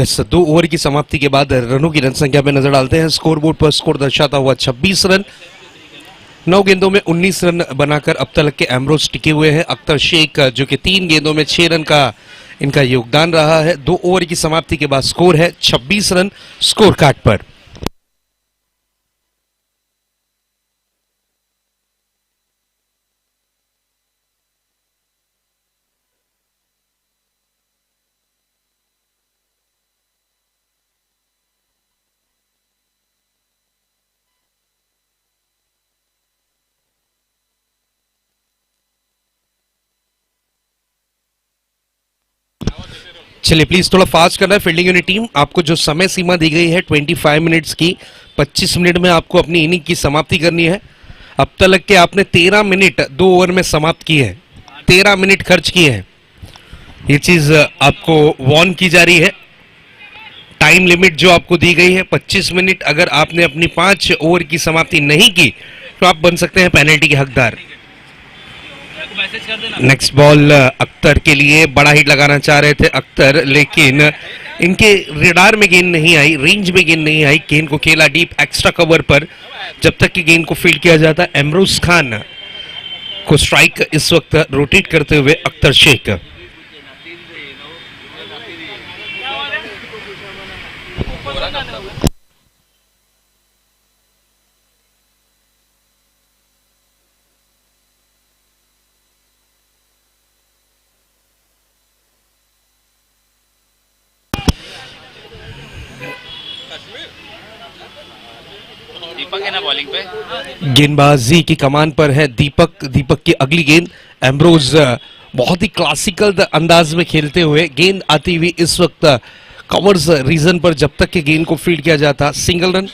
Yes, 2 over की समाप्ति के बाद रनों की रन संख्या में नजर डालते हैं। स्कोरबोर्ड पर स्कोर दर्शाता हुआ 26 रन। 9 गेंदों में 19 रन बनाकर अब तक के एम्ब्रोज टिके हुए हैं। अख्तर शेख जो कि 3 गेंदों में 6 रन का इनका योगदान रहा है। 2 ओवर की समाप्ति के बाद स्कोर है 26 रन स्कोर कार्ड पर। चलिए प्लीज थोड़ा फास्ट करना है फील्डिंग यूनिट टीम। आपको जो समय सीमा दी गई है 25 मिनट्स की, 25 मिनट में आपको अपनी इनिंग की समाप्ति करनी है। अब तक के आपने 13 मिनट 2 ओवर में समाप्त किए हैं, 13 मिनट खर्च किए हैं। ये चीज आपको वॉर्न की जा रही है। टाइम लिमिट जो आपको दी गई है 25 मिनट, अगर आपने अपनी 5 ओवर की समाप्ति नहीं की तो आप बन सकते हैं पेनल्टी के हकदार। नेक्स्ट बॉल अख्तर के लिए बड़ा हिट लगाना चाह रहे थे अख्तर, लेकिन इनके रेडार में गेंद नहीं आई, रेंज में गेंद नहीं आई। गेंद को खेला डीप एक्स्ट्रा कवर पर। जब तक कि गेंद को फील्ड किया जाता, एमरोज खान को स्ट्राइक इस वक्त रोटेट करते हुए अख्तर शेख। दीपक है ना बॉलिंग पे। गेंदबाजी की कमान पर है दीपक। दीपक की अगली गेंद। एम्ब्रोज बहुत ही क्लासिकल अंदाज में खेलते हुए गेंद आती हुई इस वक्त कवर्स रीजन पर। जब तक कि गेंद को फील्ड किया जाता, सिंगल रन,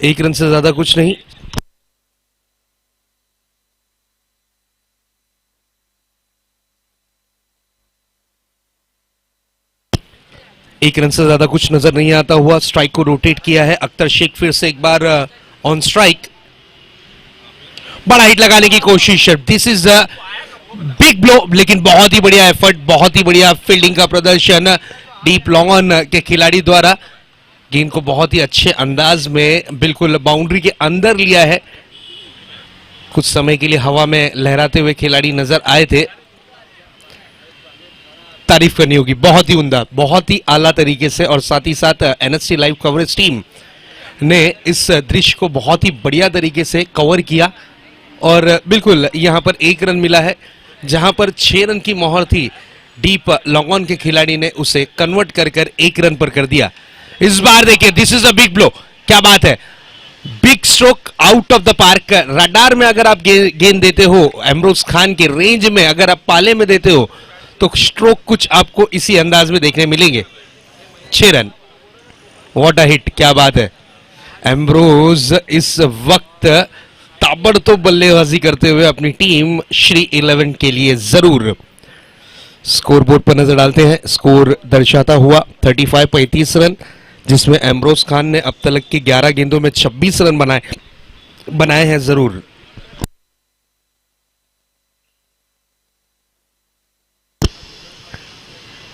1 रन से ज्यादा कुछ नहीं। एक रन से ज्यादा कुछ नजर नहीं आता हुआ स्ट्राइक को रोटेट किया है अख्तर शेख। फिर से एक बार ऑन स्ट्राइक, बड़ा हिट लगाने की कोशिश। This is a big blow, लेकिन बहुत ही बढ़िया एफर्ट, बहुत ही बढ़िया फील्डिंग का प्रदर्शन डीप लॉन्ग ऑन के खिलाड़ी द्वारा। गेंद को बहुत ही अच्छे अंदाज में बिल्कुल बाउंड्री के अंदर लिया है। कुछ समय के लिए हवा में लहराते हुए खिलाड़ी नजर आए थे। तारीफ करनी होगी, बहुत ही उम्दा, बहुत ही आला तरीके से। और साथ ही साथ एनएससी लाइव कवरेज टीम ने इस दृश्य को बहुत ही बढ़िया तरीके से कवर किया। और बिल्कुल यहां पर 1 रन मिला है, जहां पर 6 रन की मोहर थी। डीप लॉन्ग ऑन के खिलाड़ी ने उसे कन्वर्ट कर 1 रन पर कर दिया। इस बार देखिए, this is a big blow, क्या बात है, big stroke out of the park. Radar में अगर आप गेंद देते हो, एम्ब्रोज खान के रेंज में अगर आप पाले में देते हो, तो स्ट्रोक कुछ आपको इसी अंदाज में देखने मिलेंगे। 6 रन, व्हाट अ हिट, क्या बात है। एम्ब्रोज इस वक्त ताबड़तोड़ बल्लेबाजी करते हुए अपनी टीम श्री 11 के लिए जरूर। स्कोर बोर्ड पर नजर डालते हैं। स्कोर दर्शाता हुआ 35 रन, जिसमें एम्ब्रोज खान ने अब तक के 11 गेंदों में 26 रन बनाए हैं जरूर।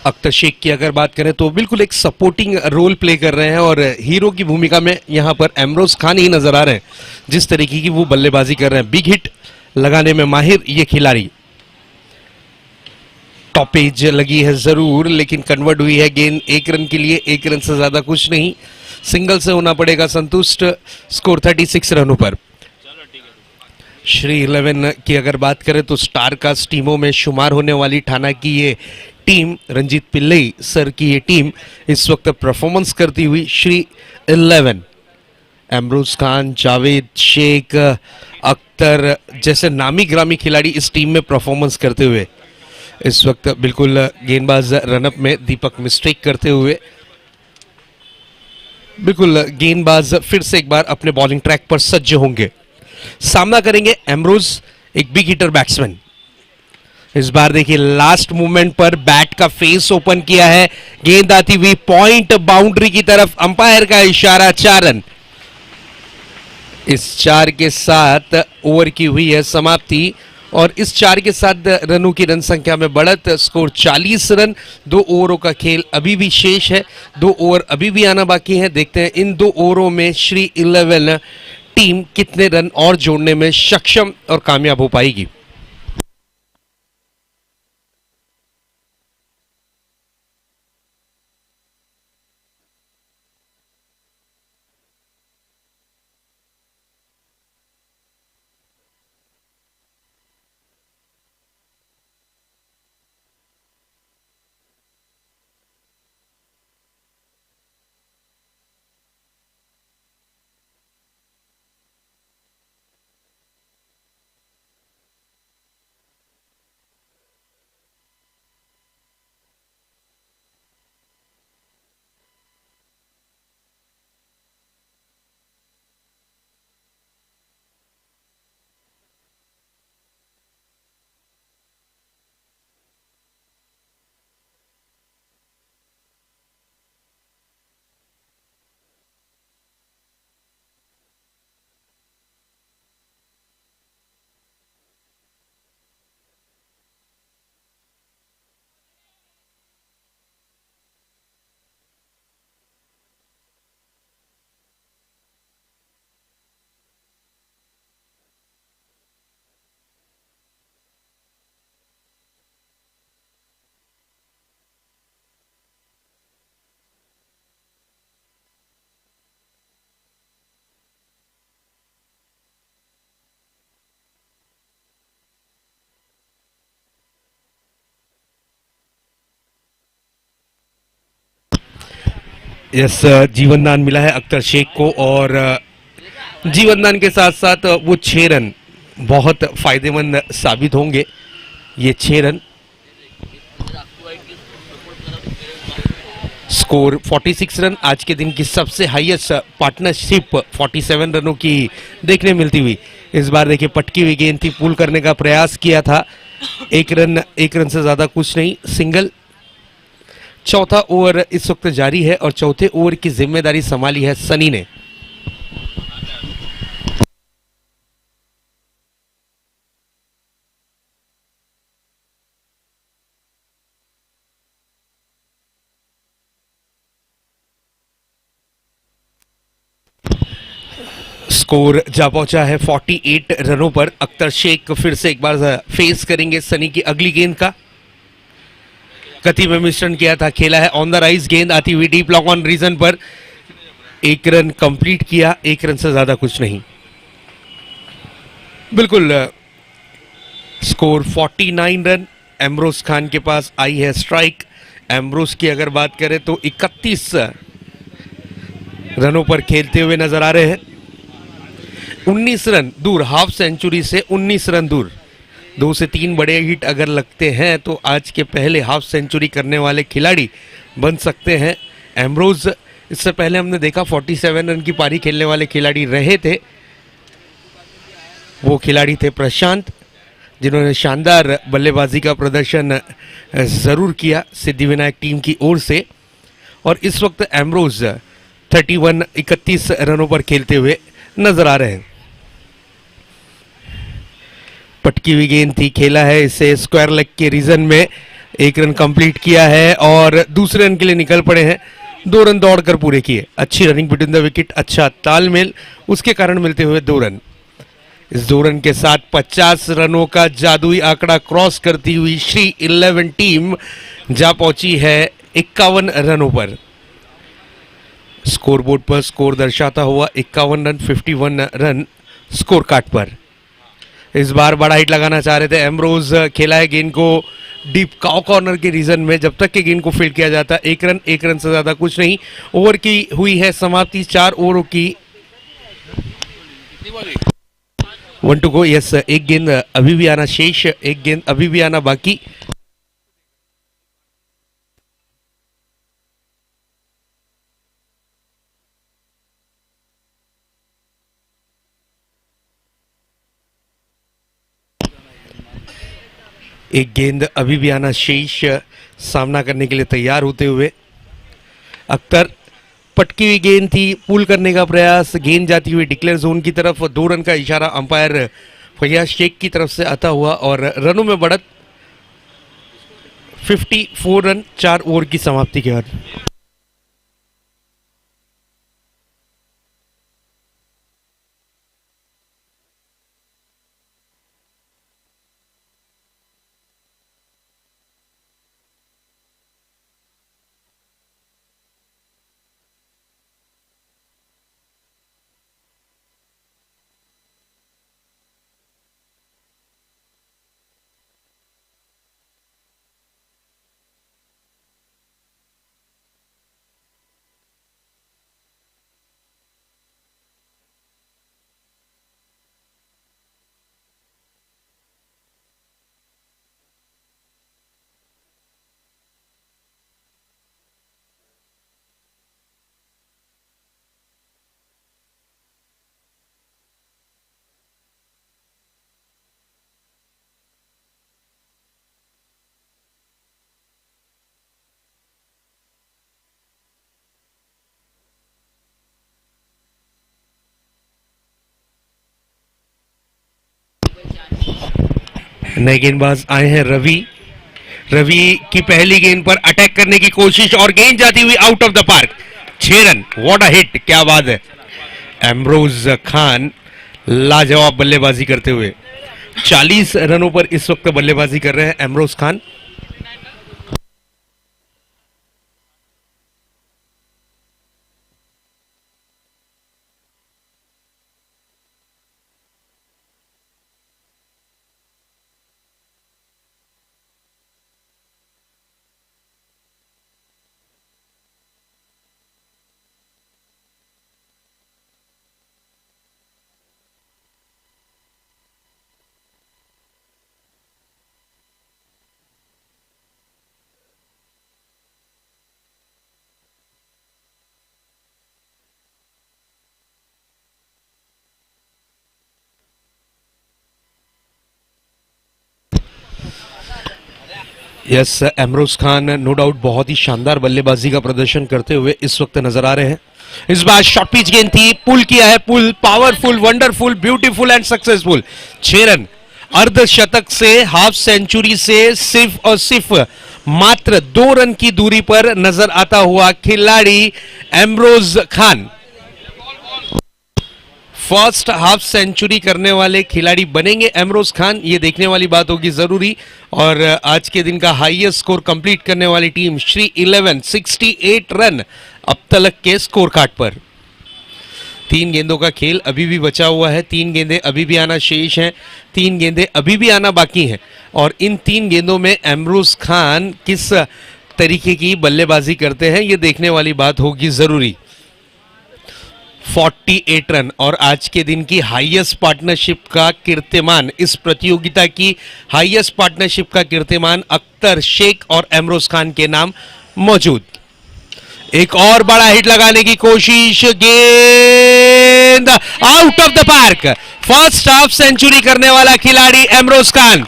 अख्तर शेख की अगर बात करें तो बिल्कुल एक सपोर्टिंग रोल प्ले कर रहे हैं और हीरो की भूमिका में यहां पर एम्ब्रोज खान ही नजर आ रहे हैं। जिस तरीके की वो बल्लेबाजी कर रहे हैं, बिग हिट लगाने में माहिर ये खिलाड़ी। टॉप एज लगी है जरूर, लेकिन कन्वर्ट हुई है गेंद 1 रन के लिए। 1 रन से ज्यादा कुछ नहीं, सिंगल से होना पड़ेगा संतुष्ट। स्कोर 36 रनों पर। श्री 11 की अगर बात करें तो स्टार कास्ट टीमों में शुमार होने वाली ठाणा की ये टीम, रंजीत पिल्लई सर की ये टीम इस वक्त परफॉर्मेंस करती हुई श्री 11, एम्ब्रोज खान, जावेद शेख, अख्तर जैसे नामी ग्रामी खिलाड़ी इस टीम में परफॉर्मेंस करते हुए इस वक्त बिल्कुल गेंदबाज रनअप में दीपक मिस्टेक करते हुए बिल्कुल गेंदबाज फिर से एक बार अपने बॉलिंग ट्रैक पर सज्ज होंगे। सामना करेंगे एम्ब्रोज, एक बिग हिटर बैट्समैन। इस बार देखिए लास्ट मूवमेंट पर बैट का फेस ओपन किया है, गेंद आती हुई पॉइंट बाउंड्री की तरफ, अंपायर का इशारा, 4 रन। इस 4 के साथ ओवर की हुई है समाप्ति और इस 4 के साथ रनों की रन संख्या में बढ़त, स्कोर 40 रन। 2 ओवरों का खेल अभी भी शेष है, 2 ओवर अभी भी आना बाकी है। देखते हैं इन 2 ओवरों में श्री 11 टीम कितने रन और जोड़ने में सक्षम और कामयाब हो पाएगी। यस, जीवनदान मिला है अख्तर शेख को और जीवनदान के साथ साथ वो 6 रन बहुत फायदेमंद साबित होंगे। ये 6 रन, स्कोर 46 रन, आज के दिन की सबसे हाईएस्ट पार्टनरशिप 47 रनों की देखने मिलती हुई। इस बार देखिए पटकी हुई गेंद थी, पुल करने का प्रयास किया था, 1 रन से ज्यादा कुछ नहीं, सिंगल। चौथा ओवर इस वक्त जारी है और चौथे ओवर की जिम्मेदारी संभाली है सनी ने। स्कोर जा पहुंचा है 48 रनों पर। अख्तर शेख फिर से एक बार फेस करेंगे सनी की अगली गेंद का। गति में मिश्रण किया था, खेला है ऑन द राइज, गेंद आती हुई डीप लॉन्ग ऑन रीजन पर, 1 रन कंप्लीट किया, 1 रन से ज्यादा कुछ नहीं। बिल्कुल, स्कोर 49 रन। एम्ब्रोस खान के पास आई है स्ट्राइक। एम्ब्रोस की अगर बात करें तो 31 रनों पर खेलते हुए नजर आ रहे हैं। 19 रन दूर, हाफ सेंचुरी से 19 रन दूर। 2 से 3 बड़े हिट अगर लगते हैं तो आज के पहले हाफ सेंचुरी करने वाले खिलाड़ी बन सकते हैं एम्ब्रोज। इससे पहले हमने देखा 47 रन की पारी खेलने वाले खिलाड़ी रहे थे, वो खिलाड़ी थे प्रशांत, जिन्होंने शानदार बल्लेबाजी का प्रदर्शन जरूर किया सिद्धिविनायक टीम की ओर से। और इस वक्त एम्ब्रोज 31 रनों पर खेलते हुए नजर आ रहे हैं। पटकी हुई गेंद थी, खेला है इसे स्क्वायर लेग के रीजन में, 1 रन कंप्लीट किया है और दूसरे रन के लिए निकल पड़े हैं। 2 रन दौड़कर पूरे किए। अच्छी रनिंग बिटवीन द विकेट, अच्छा तालमेल, उसके कारण मिलते हुए 2 रन। इस 2 रन के साथ 50 रनों का जादुई आंकड़ा क्रॉस करती हुई श्री 11 टीम जा पहुंची है 51 रनों पर। स्कोरबोर्ड पर स्कोर दर्शाता हुआ 51 रन, 51 रन स्कोर कार्ड पर। इस बार बड़ा हिट लगाना चाह रहे थे एम्ब्रोज, खेला है गेंद को डीप काउ कॉर्नर के रीजन में। जब तक कि गेंद को फील्ड किया जाता, 1 रन, 1 रन से ज्यादा कुछ नहीं। ओवर की हुई है समाप्ति, 4 ओवरों की 1 टू गो। यस, एक गेंद अभी भी आना शेष, एक गेंद अभी भी आना बाकी। एक गेंद अभी भी आना शेष, सामना करने के लिए तैयार होते हुए अख्तर। पटकी हुई गेंद थी, पुल करने का प्रयास, गेंद जाती हुई डिक्लेयर जोन की तरफ। 2 रन का इशारा अंपायर फैयाज शेख की तरफ से आता हुआ और रनों में बढ़त 54 रन 4 ओवर की समाप्ति के बाद। नए गेंदबाज आए हैं रवि। रवि की पहली गेंद पर अटैक करने की कोशिश और गेंद जाती हुई out of the park. 6 run, what a hit, क्या बात है। एमरोज खान लाजवाब बल्लेबाजी करते हुए 40 रनों पर इस वक्त बल्लेबाजी कर रहे हैं Emroz Khan. Yes, Emroz Khan no doubt बहुत ही शानदार बल्लेबाजी का प्रदर्शन करते हुए इस वक्त नजर आ रहे हैं। इस बार शॉर्ट पिच गेंद थी, पुल किया है, pull powerful, wonderful, beautiful and successful. 6 run, अर्धशतक से, हाफ सेंचुरी से सिर्फ और सिर्फ मात्र 2 रन की दूरी पर नजर आता हुआ खिलाड़ी Emroz Khan first half century करने वाले खिलाड़ी बनेंगे एमरोज खान, ये देखने वाली बात होगी जरूरी। और आज के दिन का हाईएस्ट स्कोर कंप्लीट करने वाली टीम श्री 11 68 रन अब तक के स्कोर कार्ड पर। 3 गेंदों का खेल अभी भी बचा हुआ है, 3 गेंदें अभी भी आना शेष हैं, 3 गेंदें अभी भी आना बाकी हैं। और इन 3 गेंदों में एमरोज खान किस तरीके की बल्लेबाजी करते हैं ये देखने वाली बात होगी जरूरी। 48 रन और आज के दिन की हाईएस्ट पार्टनरशिप का कीर्तिमान, इस प्रतियोगिता की हाईएस्ट पार्टनरशिप का कीर्तिमान अख्तर शेख और एमरोज खान के नाम मौजूद। एक और बड़ा हिट लगाने की कोशिश, गेंद out of the park. First half century करने वाला खिलाड़ी एमरोज खान,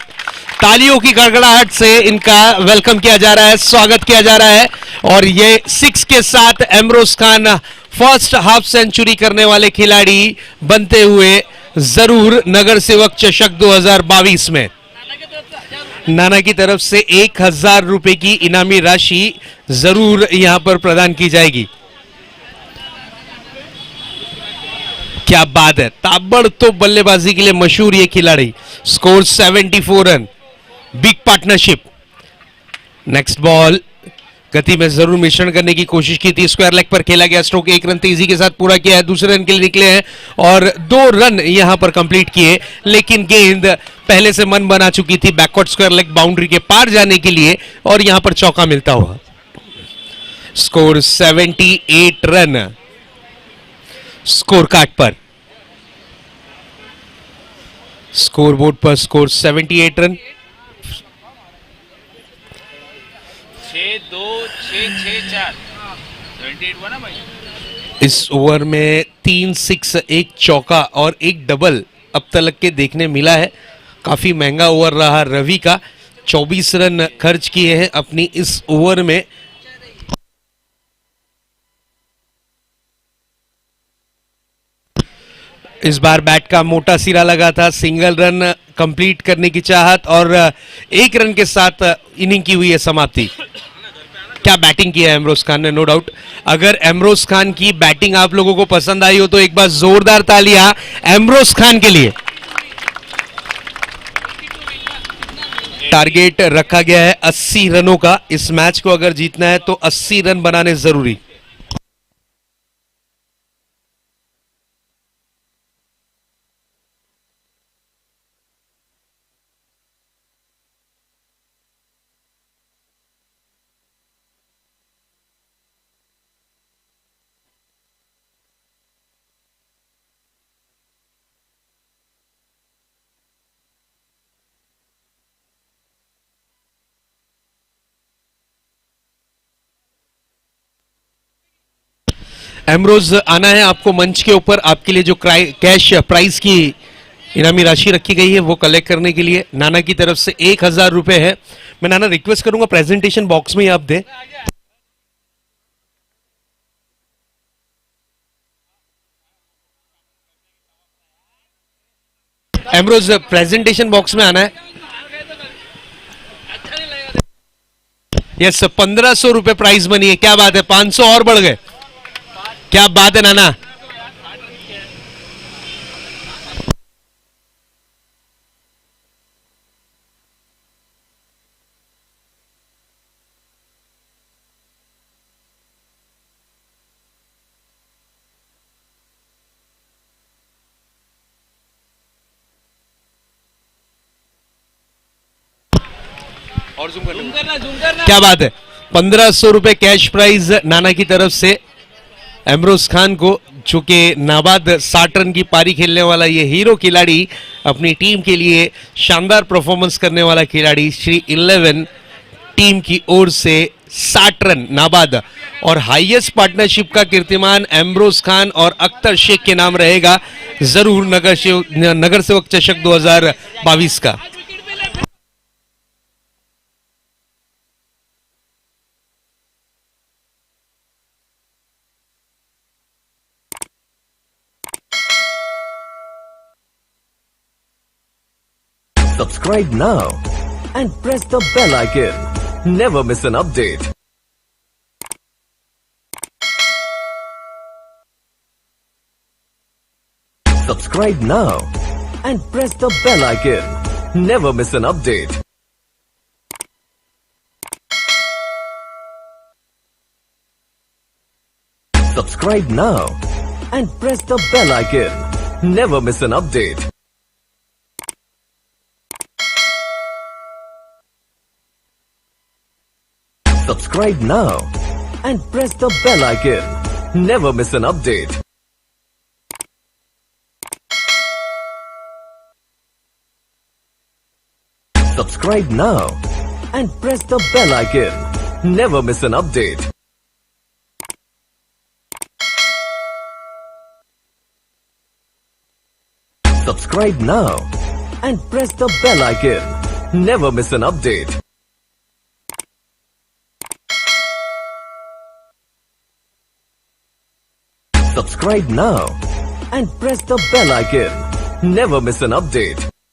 तालियों की गड़गड़ाहट से इनका वेलकम किया जा रहा है, स्वागत किया जा रहा है। और ये 6 के साथ Emroz Khan first half century करने वाले खिलाड़ी बनते हुए जरूर नगर सेवक चषक 2022 में नाना की तरफ से 1000 रुपए की इनामी राशि जरूर यहां पर प्रदान की जाएगी। क्या बात है, ताबड़तोड़ बल्लेबाजी के लिए मशहूर ये खिलाड़ी। Score 74 run, big partnership. Next ball गति में जरूर मिश्रण करने की कोशिश की थी, स्क्वायर लेग पर खेला गया स्ट्रोक, 1 रन तेजी के साथ पूरा किया है, दूसरे रन के लिए निकले हैं और 2 रन यहां पर कंप्लीट किए। लेकिन गेंद पहले से मन बना चुकी थी बैकवर्ड स्क्वायर लेग बाउंड्री के पार जाने के लिए और यहां पर चौका मिलता हुआ। स्कोर 78 रन स्कोर कार्ड पर, स्कोरबोर्ड पर स्कोर 78 रन। 6-2-6-6-4 28 हुआ ना भाई। इस ओवर में 3 6 1 चौका और 1 डबल अब तक के देखने मिला है। काफी महंगा ओवर रहा रवि का, 24 रन खर्च किए हैं अपनी इस ओवर में। इस बार बैट का मोटा सिरा लगा था, सिंगल रन कंप्लीट करने की चाहत और एक रन के साथ इनिंग की हुई है समाप्ति। क्या बैटिंग की है एमरोज खान ने, नो डाउट। अगर एमरोज खान की बैटिंग आप लोगों को पसंद आई हो तो एक बार जोरदार तालियां एमरोज खान के लिए। टारगेट रखा गया है 80 रनों का। इस मैच को अगर जीतना है तो 80 रन बनाने जरूरी। एमरोज आना है आपको मंच के ऊपर। आपके लिए जो कैश प्राइज की इनामी राशि रखी गई है वो कलेक्ट करने के लिए नाना की तरफ से 1000 रुपए है। मैं नाना रिक्वेस्ट करूंगा प्रेजेंटेशन बॉक्स में ही आप दें। एमरोज प्रेजेंटेशन बॉक्स में आना है। यस, 1500 रुपए प्राइज मनी है। क्या बात है, 500 और बढ़ गए। क्या बात है नाना। और जूम करना। क्या बात है, 1500 रुपए कैश प्राइज नाना की तरफ से एमरोज खान को, जो कि नाबाद 60 रन की पारी खेलने वाला ये हीरो खिलाड़ी, अपनी टीम के लिए शानदार परफॉर्मेंस करने वाला खिलाड़ी, श्री 11 टीम की ओर से 60 रन नाबाद और हाईएस्ट पार्टनरशिप का कीर्तिमान एमरोज खान और अख्तर शेख के नाम रहेगा जरूर नगर सेवक चषक 2022 का। Subscribe now and press the bell icon. Never miss an update. Subscribe now and press the bell icon. Never miss an update. Subscribe now and press the bell icon. Never miss an update. Subscribe now and press the bell icon. Never miss an update. Subscribe now and press the bell icon. Never miss an update. Subscribe now and press the bell icon. Never miss an update. Subscribe now and press the bell icon. Never miss an update.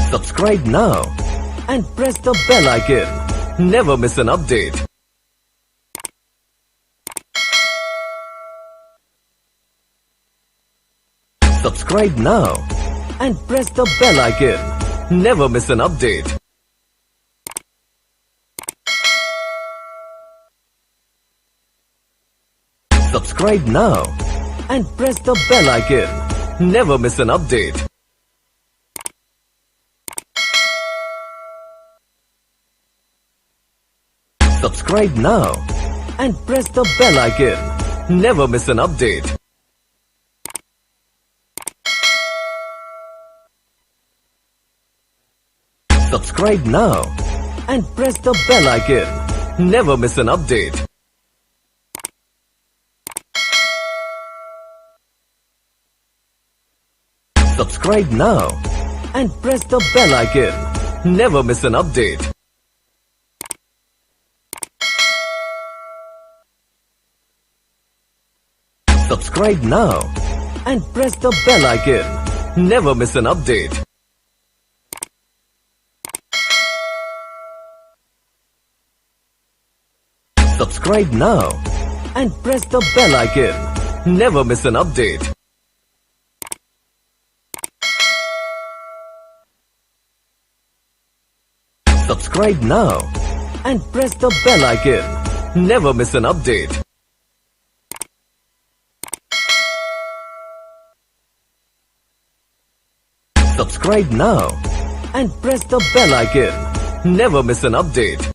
Subscribe now and press the bell icon. Never miss an update. Subscribe now and press the bell icon. Never miss an update. Subscribe now and press the bell icon. Never miss an update. Subscribe now and press the bell icon. Never miss an update. Subscribe now and press the bell icon. Never miss an update. Subscribe now and press the bell icon. Never miss an update. Subscribe now and press the bell icon. Never miss an update. Subscribe now and press the bell icon. Never miss an update. Subscribe now and press the bell icon. Never miss an update. Subscribe now and press the bell icon. Never miss an update.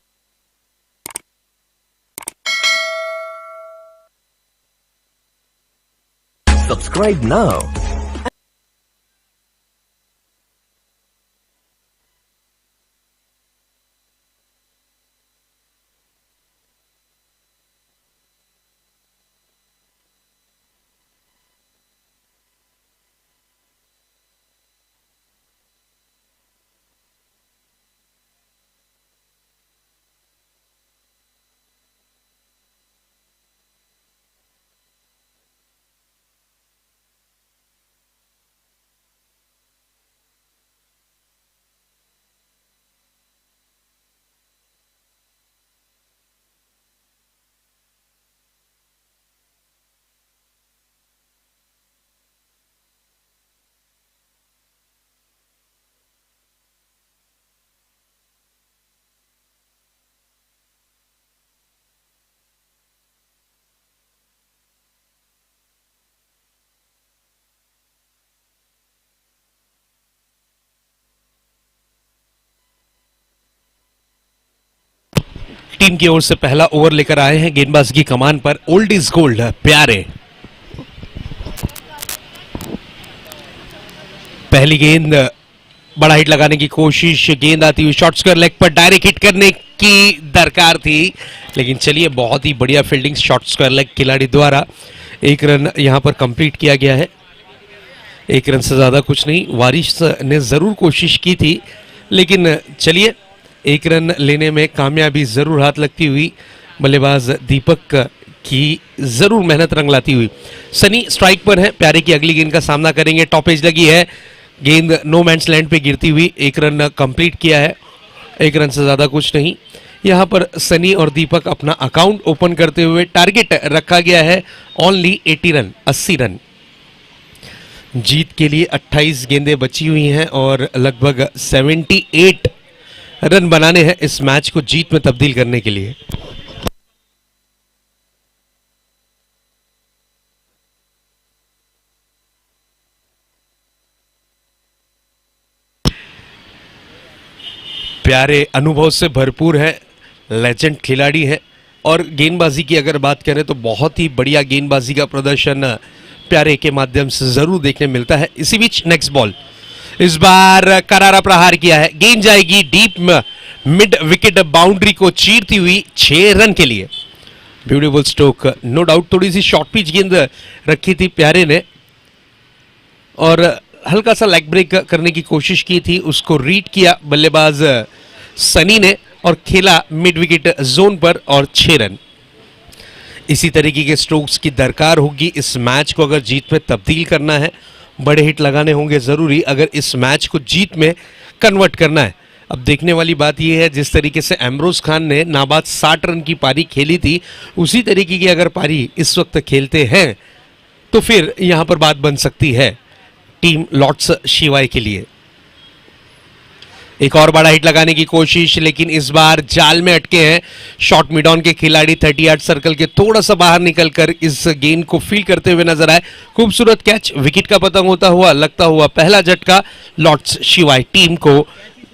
Subscribe now. Team की ओर से पहला over लेकर आए हैं गेंदबाज की कमान पर old is gold प्यारे। पहली गेंद बड़ा हिट लगाने की कोशिश, गेंद आती हुई शॉर्ट स्क्वायर लेग पर डायरेक्ट हिट करने की दरकार थी, लेकिन चलिए बहुत ही बढ़िया फील्डिंग शॉर्ट स्क्वायर लेग खिलाड़ी द्वारा। एक रन यहां पर कंप्लीट किया गया है, एक रन से ज्यादा कुछ नहीं। वारिस ने जरूर कोशिश की थी, लेकिन चलिए एक रन लेने में कामयाबी जरूर हाथ लगती हुई बल्लेबाज दीपक की जरूर मेहनत रंग लाती हुई। सनी स्ट्राइक पर है, प्यारे की अगली गेंद का सामना करेंगे। टॉप एज लगी है, गेंद नो मैंस लैंड पे गिरती हुई, एक रन कंप्लीट किया है, एक रन से ज्यादा कुछ नहीं। यहां पर सनी और दीपक अपना अकाउंट ओपन करते हुए टारगेट रखा गया है ओनली 80 रन, 80 रन। जीत के लिए 28 गेंदें बची हुई हैं और लगभग 78 रन बनाने हैं इस मैच को जीत में तब्दील करने के लिए। प्यारे अनुभव से भरपूर है, लेजेंड खिलाड़ी है और गेंदबाजी की अगर बात करें तो बहुत ही बढ़िया गेंदबाजी का प्रदर्शन प्यारे के माध्यम से जरूर देखने मिलता है। इसी बीच नेक्स्ट बॉल, इस बार करारा प्रहार किया है, गेंद जाएगी डीप मिड विकेट बाउंड्री को चीरती हुई 6 रन के लिए। Beautiful stroke, no doubt. थोड़ी सी शॉर्ट पिच गेंद रखी थी प्यारे ने और हल्का सा लेग ब्रेक करने की कोशिश की थी, उसको रीड किया बल्लेबाज सनी ने और खेला मिड विकेट जोन पर और 6 रन। इसी तरीके के स्ट्रोक्स की दरकार होगी इस मैच को अगर जीत में तब्दील करना है। बड़े हिट लगाने होंगे जरूरी अगर इस मैच को जीत में कन्वर्ट करना है। अब देखने वाली बात यह है, जिस तरीके से एमरोज खान ने नाबाद 60 रन की पारी खेली थी, उसी तरीके की अगर पारी इस वक्त खेलते हैं तो फिर यहां पर बात बन सकती है टीम लॉर्ड्स शिवाय के लिए। एक और बड़ा हिट लगाने की कोशिश, लेकिन इस बार जाल में अटके हैं शॉर्ट मिड ऑन के खिलाड़ी। 38 सर्कल के थोड़ा सा बाहर निकलकर इस गेंद को फील्ड करते हुए नजर आए। खूबसूरत कैच, विकेट का पतंग होता हुआ लगता हुआ पहला झटका लॉर्ड्स शिवाय टीम को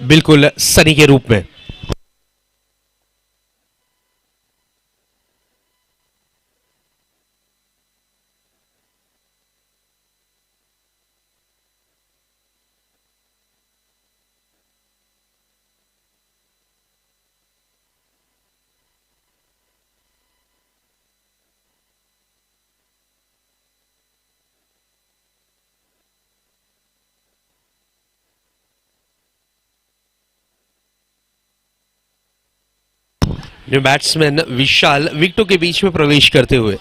बिल्कुल सनी के रूप में। न्यू बैट्समैन विशाल विकेटों के बीच में प्रवेश करते हुए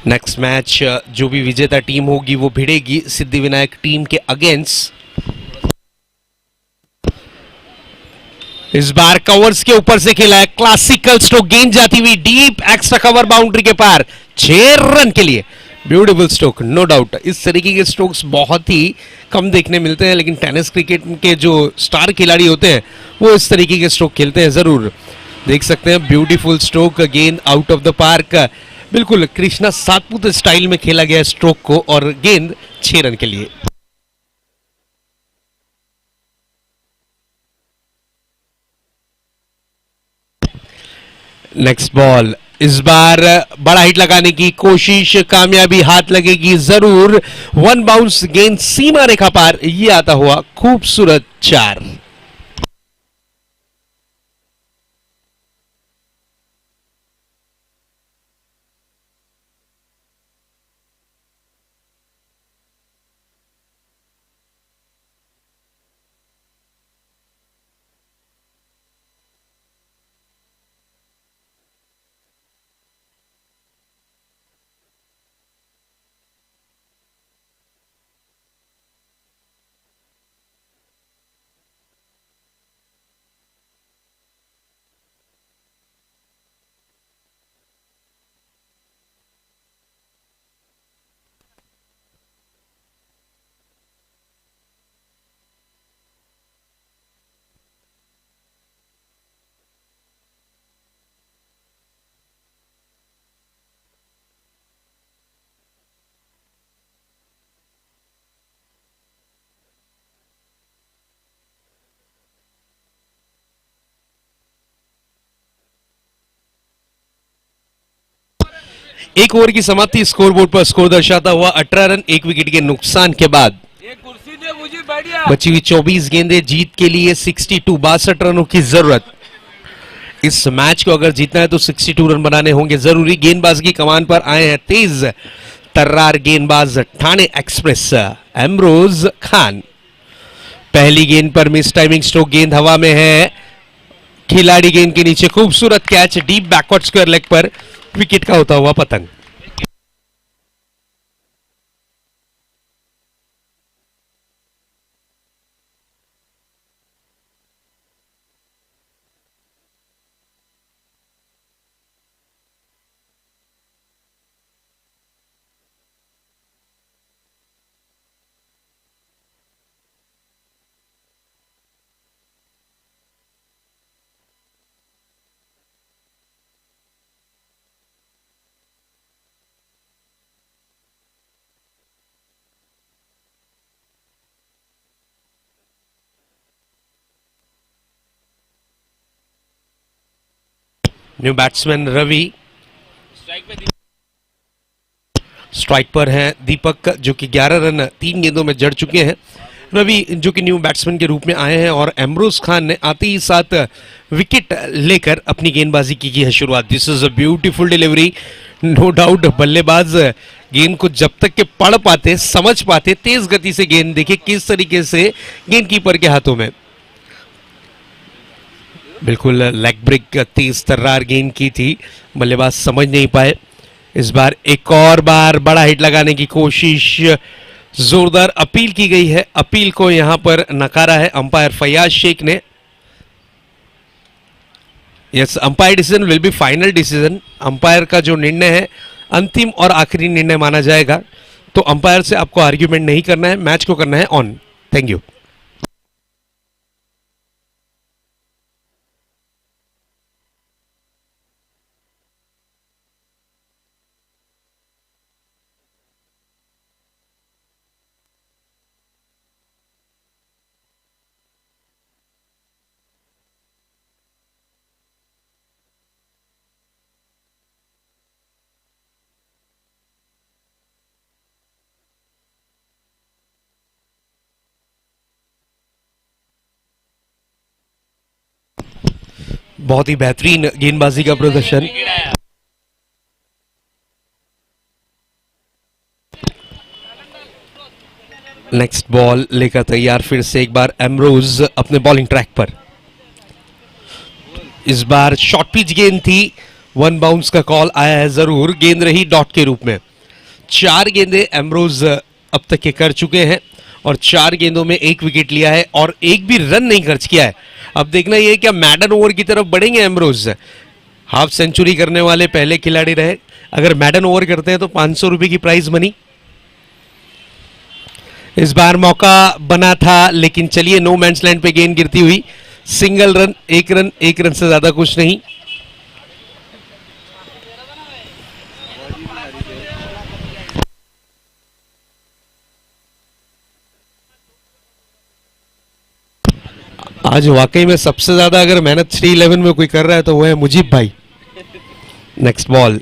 नेक्स्ट मैच जो भी विजेता टीम होगी वो भिड़ेगी सिद्धिविनायक टीम के अगेंस्ट। इस बार कवर्स के ऊपर से खेला है, क्लासिकल स्ट्रोक, गेंद जाती हुई डीप एक्स्ट्रा कवर बाउंड्री के पार 6 रन के लिए। Beautiful stroke, no doubt. इस तरीके के स्ट्रोक्स बहुत ही कम देखने मिलते हैं, लेकिन टेनिस क्रिकेट के जो स्टार खिलाड़ी होते हैं वो इस तरीके के स्ट्रोक खेलते हैं जरूर। देख सकते हैं ब्यूटीफुल स्ट्रोक, गेंद आउट ऑफ द पार्क, बिल्कुल कृष्णा सातपुत स्टाइल में खेला गया स्ट्रोक को, और गेंद 6 रन के लिए। नेक्स्ट बॉल, इस बार बड़ा हिट लगाने की कोशिश, कामयाबी हाथ लगेगी जरूर। 1 बाउंस, गेंद सीमा रेखा पार, ये आता हुआ खूबसूरत 4। एक ओवर की समाप्ति, स्कोरबोर्ड पर स्कोर दर्शाता हुआ 18 रन 1 विकेट के नुकसान के बाद। बची हुई 24 गेंदें, जीत के लिए 62 रनों की जरूरत। इस मैच को अगर जीतना है तो 62 रन बनाने होंगे जरूरी। गेंदबाज की कमान पर आए हैं तेज तर्रार गेंदबाज ठाणे एक्सप्रेस एमरोज खान। पहली गेंद पर मिस टाइमिंग स्ट्रोक, गेंद हवा में है, खिलाड़ी गेंद के नीचे, खूबसूरत catch, deep backward square leg पर विकेट का होता हुआ पतन। न्यू बैट्समैन रवि, स्ट्राइक पर हैं दीपक जो कि 11 रन 3 गेंदों में जड़ चुके हैं। रवि जो कि न्यू बैट्समैन के रूप में आए हैं, और एमरोज खान ने आते ही साथ विकेट लेकर अपनी गेंदबाजी की है शुरुआत। This is a beautiful delivery, no doubt. बल्लेबाज गेंद को जब तक के पढ़ पाते, समझ पाते, तेज गति से गेंद, देखिए किस तरीके से गेंद कीपर के हाथों में, बिल्कुल लेग ब्रेक तेज तर्रार गेंद की थी, बल्लेबाज समझ नहीं पाए। इस बार एक और बार बड़ा हिट लगाने की कोशिश, जोरदार अपील की गई है, अपील को यहां पर नकारा है अंपायर फयाज शेख ने। Yes, umpire decision will be final decision. Umpire का जो निर्णय है अंतिम और आखिरी निर्णय माना जाएगा, तो अंपायर से आपको आर्ग्यूमेंट नहीं करना है, मैच को करना है ऑन। Thank you. बहुत ही बेहतरीन गेंदबाजी का प्रदर्शन। नेक्स्ट बॉल लेकर तैयार फिर से एक बार एमरोज अपने बॉलिंग ट्रैक पर। इस बार शॉर्ट पिच गेंद थी, 1 बाउंस का कॉल आया है जरूर, गेंद रही डॉट के रूप में। 4 गेंदें एम्ब्रोज अब तक के कर चुके हैं और 4 गेंदों में 1 विकेट लिया है और एक भी रन नहीं खर्च किया है। अब देखना यह क्या मैडन ओवर की तरफ बढ़ेंगे एम्ब्रोज। हाफ सेंचुरी करने वाले पहले खिलाड़ी रहे, अगर मैडन ओवर करते हैं तो 500 रुपए की प्राइज मनी। इस बार मौका बना था लेकिन चलिए नो मैंस लैंड पे गेंद गिरती हुई, सिंगल रन, एक रन से ज्यादा कुछ नहीं। आज वाकई में सबसे ज्यादा अगर मेहनत 311 में कोई कर रहा है तो वो है मुजीब भाई। नेक्स्ट बॉल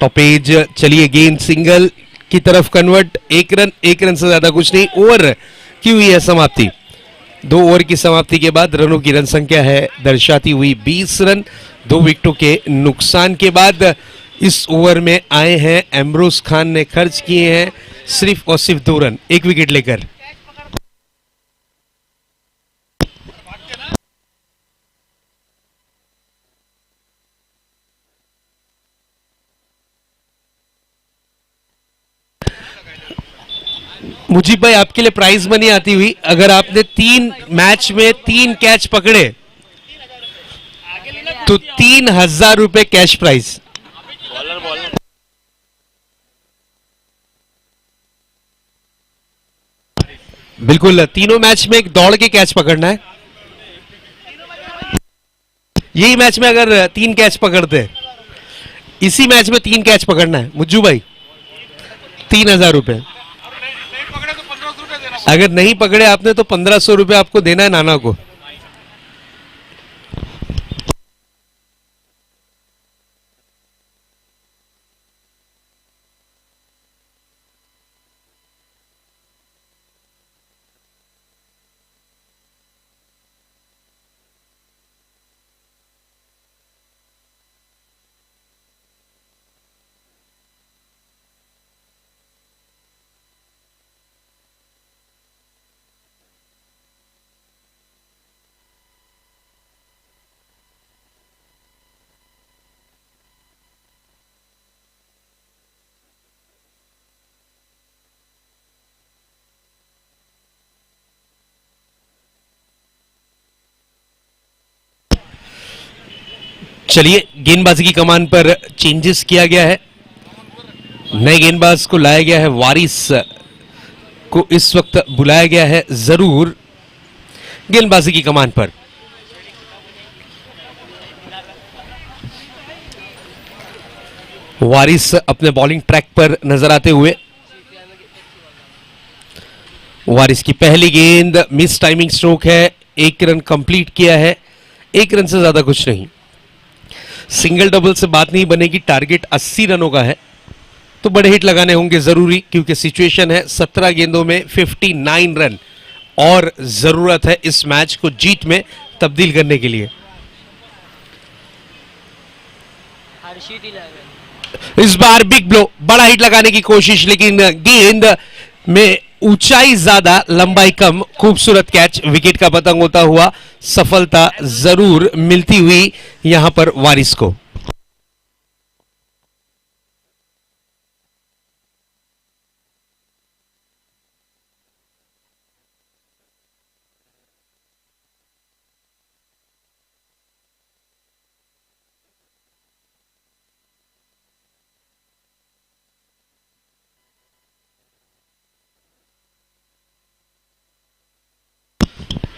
टॉप एज, चलिए गेंद सिंगल की तरफ कन्वर्ट, एक रन से ज्यादा कुछ नहीं। ओवर की हुई है समाप्ति। 2 ओवर की समाप्ति के बाद रनों की रन संख्या है दर्शाती हुई 20 रन। 2 विकेटों के नुकसान के बाद इस ओवर में आए हैं एम्ब्रोज खान ने खर्च किए हैं सिर्फ और सिर्फ 2 रन 1 विकेट लेकर। मुजीब भाई आपके लिए प्राइज मनी आती हुई, अगर आपने 3 मैच में 3 कैच पकड़े तो 3000 रुपए कैश प्राइज। बिल्कुल, तीनों मैच में एक दौड़ के कैच पकड़ना है। यही मैच में अगर 3 कैच पकड़ते, इसी मैच में 3 कैच पकड़ना है मुज्जू भाई, 3000 रुपए। अगर नहीं पकड़े आपने तो 1500 रुपए आपको देना है नाना को। चलिए गेंदबाजी की कमान पर चेंजेस किया गया है, नए गेंदबाज को लाया गया है, वारिस को इस वक्त बुलाया गया है जरूर गेंदबाजी की कमान पर। वारिस अपने बॉलिंग ट्रैक पर नजर आते हुए, वारिस की पहली गेंद मिस टाइमिंग स्ट्रोक है, 1 रन कंप्लीट किया है, 1 रन से ज्यादा कुछ नहीं। सिंगल डबल से बात नहीं बनेगी, टारगेट 80 रनों का है तो बड़े हिट लगाने होंगे जरूरी, क्योंकि सिचुएशन है 17 गेंदों में 59 रन और जरूरत है इस मैच को जीत में तब्दील करने के लिए। इस बार बिग ब्लो, बड़ा हिट लगाने की कोशिश, लेकिन गेंद में ऊंचाई ज्यादा लंबाई कम, खूबसूरत कैच, विकेट का पतंग होता हुआ सफलता जरूर मिलती हुई यहां पर वारिस को।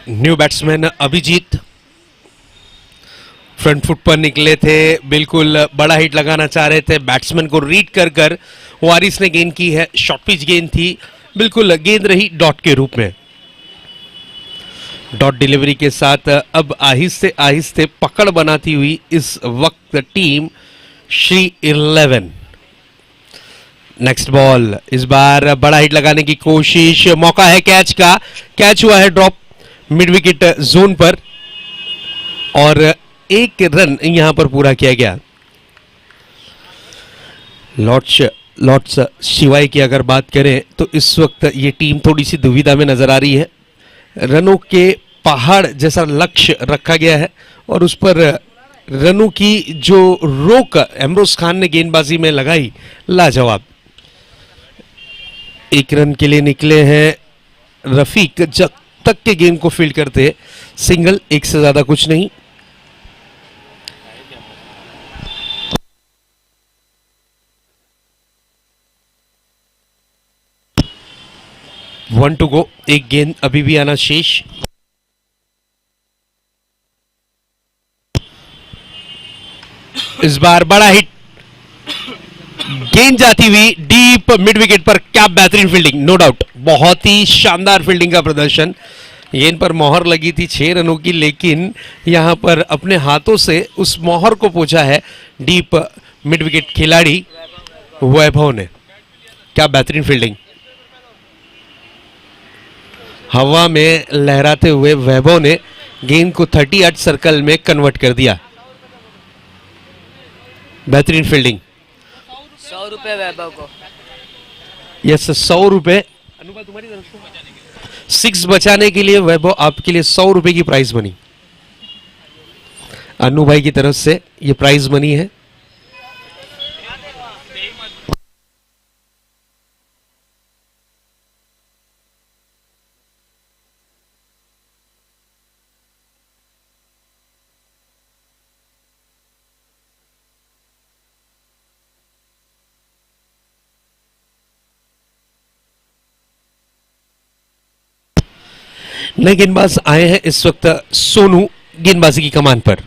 New batsman Abhijeet front foot पर निकले थे, बिल्कुल बड़ा हिट लगाना चाह रहे थे, बैट्समैन को रीड कर कर वारिस ने गेंद की है, शॉर्ट पिच गेंद थी, बिल्कुल गेंद रही डॉट के रूप में। डॉट डिलीवरी के साथ अब आहिस्ते आहिस्ते पकड़ बनाती हुई इस वक्त टीम श्री 11। नेक्स्ट बॉल, इस बार बड़ा हिट लगाने की कोशिश, मौका है कैच का, कैच हुआ है ड्रॉप मिड विकेट जोन पर और 1 रन यहां पर पूरा किया गया। लॉर्ड्स शिवाय की अगर बात करें तो इस वक्त ये टीम थोड़ी सी दुविधा में नजर आ रही है। रनों के पहाड़ जैसा लक्ष्य रखा गया है और उस पर रनों की जो रोक एम्ब्रोज खान ने गेंदबाजी में लगाई, लाजवाब। एक रन के लिए निकले हैं रफीक, जब तक के गेंद को फील्ड करते सिंगल, एक से ज्यादा कुछ नहीं। वन टू गो, एक गेंद अभी भी आना शेष। इस बार बड़ा हिट, गेंद जाती हुई डीप मिड विकेट पर। क्या बेहतरीन फील्डिंग, नो डाउट, बहुत ही शानदार फील्डिंग का प्रदर्शन। गेंद पर मोहर लगी थी 6 रनों की, लेकिन यहां पर अपने हाथों से उस मोहर को पोंछा है डीप मिड विकेट खिलाड़ी वैभव ने। क्या बेहतरीन फील्डिंग, हवा में लहराते हुए वैभव ने गेंद को 30 यार्ड सर्कल में कन्वर्ट कर दिया। बेहतरीन फील्डिंग। 100 रुपए वैभव को। यस, 100 रुपए तुम्हारी तरफ से। 6 बचाने के लिए वैभव आपके लिए 100 रुपए की प्राइज मनी अनु भाई की तरफ से ये प्राइज मनी है। नए गेंदबाज आए हैं इस वक्त, सोनू गेंदबाजी की कमान पर।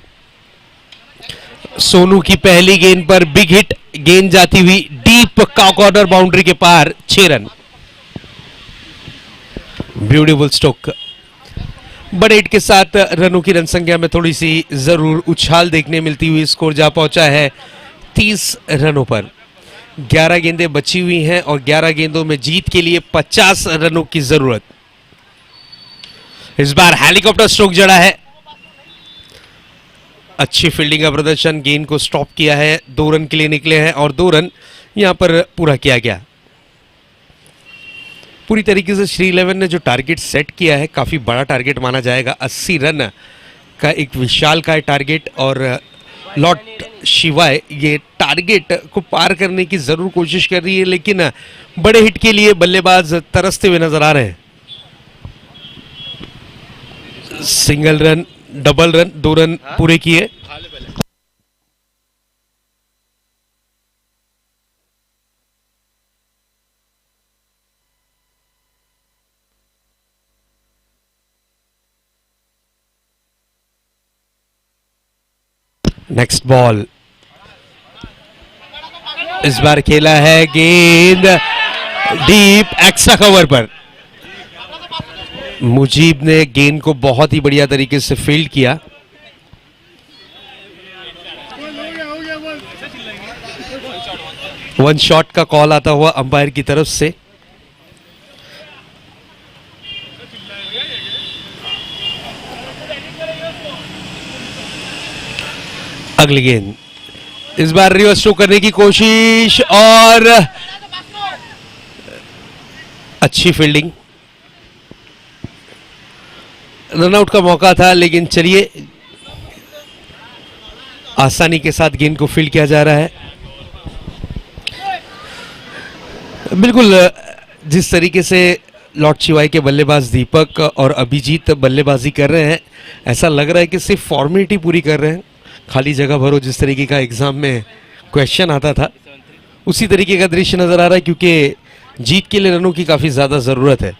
सोनू की पहली गेंद पर बिग हिट, गेंद जाती हुई डीप कॉर्नर बाउंड्री के पार, 6 रन। Beautiful stroke. बड़े हिट के साथ रनों की रन संख्या में थोड़ी सी जरूर उछाल देखने मिलती हुई स्कोर जा पहुंचा है 30 रनों पर। 11 गेंदें बची हुई हैं और 11 गेंदों में जीत के लिए 50 रनों की जरूरत। इस बार हेलीकॉप्टर स्ट्रोक जड़ा है, अच्छी फील्डिंग का प्रदर्शन, गेंद को स्टॉप किया है, 2 रन के लिए निकले हैं और 2 रन यहां पर पूरा किया गया। पूरी तरीके से श्री 11 ने जो टारगेट सेट किया है काफी बड़ा टारगेट माना जाएगा। 80 रन का एक विशाल का टारगेट और लॉर्ड शिवाय ये टारगेट को पार करने की जरूर कोशिश कर रही है, लेकिन बड़े हिट के लिए बल्लेबाज तरसते हुए नजर आ रहे हैं। Single run, double run, 2 run पूरे किए। नेक्स्ट बॉल, इस बार खेला है गेंद डीप एक्स्ट्रा कवर पर। मुजीब ने गेंद को बहुत ही बढ़िया तरीके से फील्ड किया। वन शॉट का कॉल आता हुआ अंपायर की तरफ से। अगली गेंद, इस बार रिवर्स थ्रो करने की कोशिश और अच्छी फील्डिंग। रनआउट का मौका था, लेकिन चलिए आसानी के साथ गेंद को फील्ड किया जा रहा है। बिल्कुल जिस तरीके से लॉर्ड शिवाय के बल्लेबाज दीपक और अभिजीत बल्लेबाजी कर रहे हैं, ऐसा लग रहा है कि सिर्फ फॉर्मेलिटी पूरी कर रहे हैं, खाली जगह भरो। जिस तरीके का एग्जाम में क्वेश्चन आता था उसी तरीके का दृश्य नजर आ रहा है, क्योंकि जीत के लिए रनों की काफी ज्यादा जरूरत है।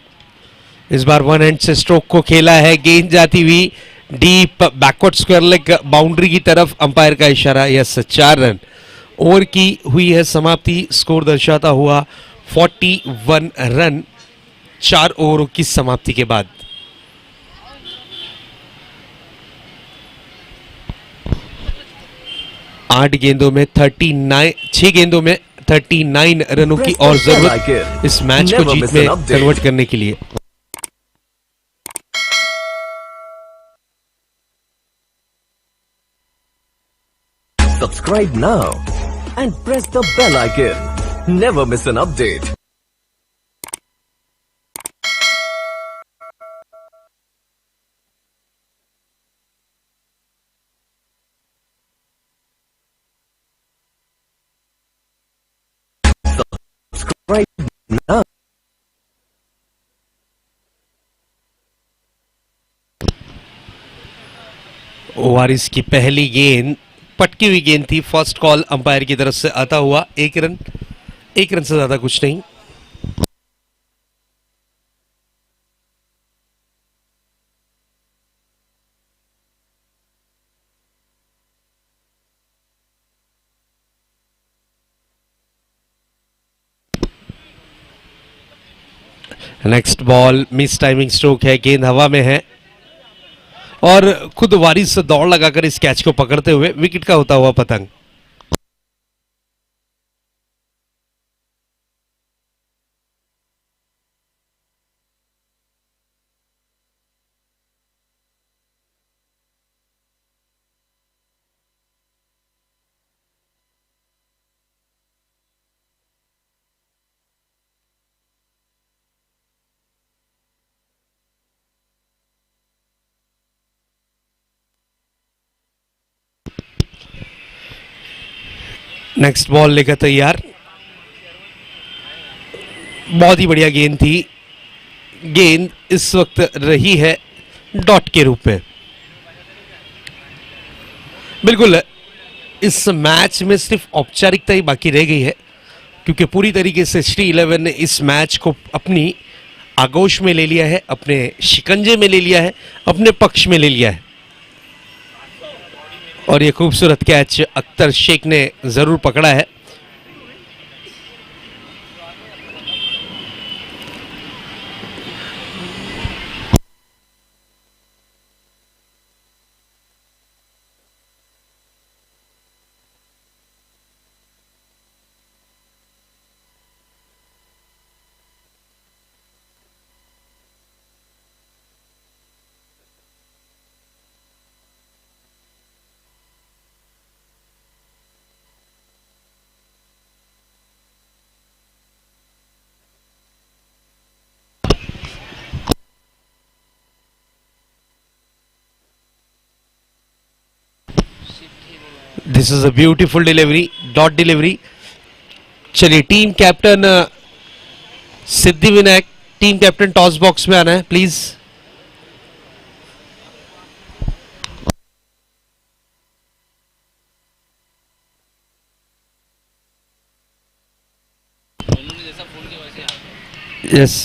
इस बार वन हैंड से स्ट्रोक को खेला है, गेंद जाती हुई deep backward square leg boundary की तरफ, अंपायर का इशारा। Yes, 4 run. ओवर की हुई है समाप्ति, स्कोर दर्शाता हुआ 41 रन 4 ओवरों की समाप्ति के बाद। आठ गेंदों में 39, 6 गेंदों में 39 रनों की और जरूरत इस मैच को जीत में कन्वर्ट करने के लिए। Subscribe now and press the bell icon. Never miss an update. Subscribe now. वारिस की पहली गेंद पटकी हुई गेंद थी, फर्स्ट कॉल अंपायर की तरफ से आता हुआ, एक रन से ज्यादा कुछ नहीं। Next ball miss timing stroke है, गेंद हवा में है और खुद वारिस दौड़ लगाकर इस कैच को पकड़ते हुए विकेट का होता हुआ पतंग। नेक्स्ट बॉल लेकर तैयार, बहुत ही बढ़िया गेंद थी, गेंद इस वक्त रही है डॉट के रूप में। बिल्कुल इस मैच में सिर्फ औपचारिकता ही बाकी रह गई है, क्योंकि पूरी तरीके से श्री 11 ने इस मैच को अपनी आगोश में ले लिया है, अपने शिकंजे में ले लिया है, अपने पक्ष में ले लिया है। और ये खूबसूरत कैच अख्तर शेख ने जरूर पकड़ा है। This is a beautiful delivery, dot delivery. चलिए team captain Siddhi Vinayak, team captain toss box में आना है प्लीज। यस